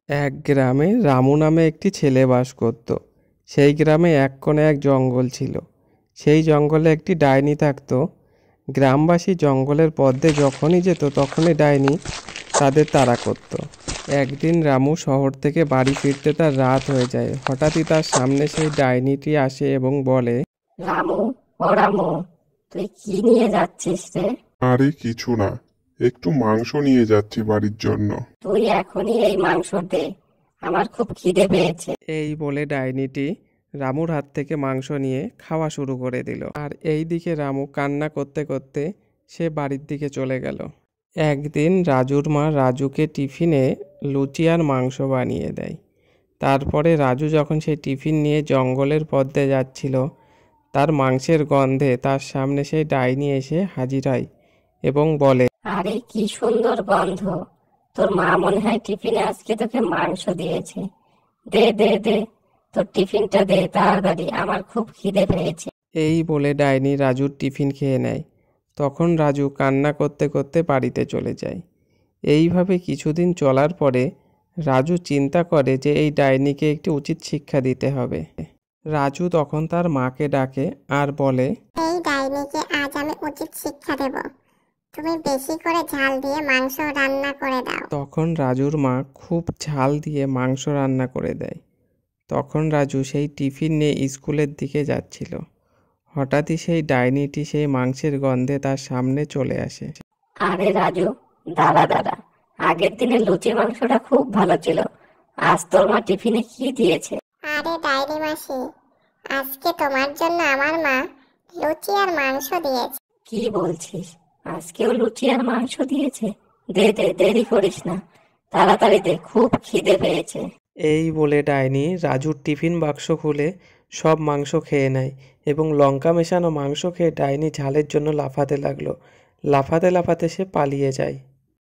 এক গ্রামে রামু নামে একটি ছেলে বাস করত। সেই গ্রামে এক কোণে এক জঙ্গল ছিল। সেই জঙ্গলে একটি ডাইনি থাকত। গ্রামবাসী জঙ্গলের পথ দিয়ে যখনই যেত তখনই ডাইনি তাদের তাড়া করত। একদিন রামু শহর থেকে বাড়ি ফিরতে তার রাত হয়ে যায়। হঠাৎই তার সামনে সেই ডাইনিটি আসে এবং বলে, রামু, ও রামু, তুই কি নিয়ে যাচ্ছিস রে? আরে কিছু না, একটু মাংস নিয়ে যাচ্ছি বাড়ির জন্য। তুই এখনই এই মাংস দে, আমার খুব খিদে পেয়েছে। এই বলে ডাইনিটি রামুর হাত থেকে মাংস নিয়ে খাওয়া শুরু করে দিল। আর এই দিকে রামু কান্না করতে করতে সে বাড়ির দিকে চলে গেল। একদিন রাজুর মা রাজুকে টিফিনে লুচি আর মাংস বানিয়ে দেয়। তারপরে রাজু যখন সেই টিফিন নিয়ে জঙ্গলের পথে যাচ্ছিল, তার মাংসের গন্ধে তার সামনে সেই ডাইনি এসে হাজির হয় এবং বলে, আরে কি সুন্দর গন্ধ! তোর মা মনে হয় টিফিনে আজকে তোকে মাংস দিয়েছে। দে দে দে, তোর টিফিনটা দে তাড়াতাড়ি, আমার খুব খিদে পেয়েছে। এই বলে ডাইনি রাজুর টিফিন খেয়ে নেয়। তখন রাজু কান্না করতে করতে বাড়িতে চলে যায়। এইভাবে কিছুদিন চলার পরে রাজু চিন্তা করে যে এই ডাইনিকে একটি উচিত শিক্ষা দিতে হবে। রাজু তখন তার মাকে ডাকে আর বলে, এই ডাইনিকে আজ আমি উচিত শিক্ষা দেব। তুমি বেশি করে ঝাল দিয়ে মাংস রান্না করে দাও। তখন রাজুর মা খুব ঝাল দিয়ে মাংস রান্না করে দেয়। তখন রাজু সেই টিফিন নিয়ে স্কুলের দিকে যাচ্ছিল। হঠাৎই সেই ডাইনিটি সেই মাংসের গন্ধে তার সামনে চলে আসে। আরে রাজু, দাঁড়া দাঁড়া, আগের দিনের লুচি মাংসটা খুব ভালো ছিল। আজ তোর মা টিফিনে কি দিয়েছে? আরে ডাইনি মাসি, আজকে তোমার জন্য আমার মা লুচি আর মাংস দিয়েছে। কি বলছিস? আজকেও লুচি আর মাংস দিয়েছে? দে দে, দেরি করিস না, তাড়াতাড়ি দে, খুব খিদে পেয়েছে। এই বলে ডাইনি রাজুর টিফিন বাক্স খুলে সব মাংস খেয়ে নেয় এবং লঙ্কা মেশানো মাংস খেয়ে ডাইনি ঝালের জন্য লাফাতে লাগলো। লাফাতে লাফাতে সে পালিয়ে যায়।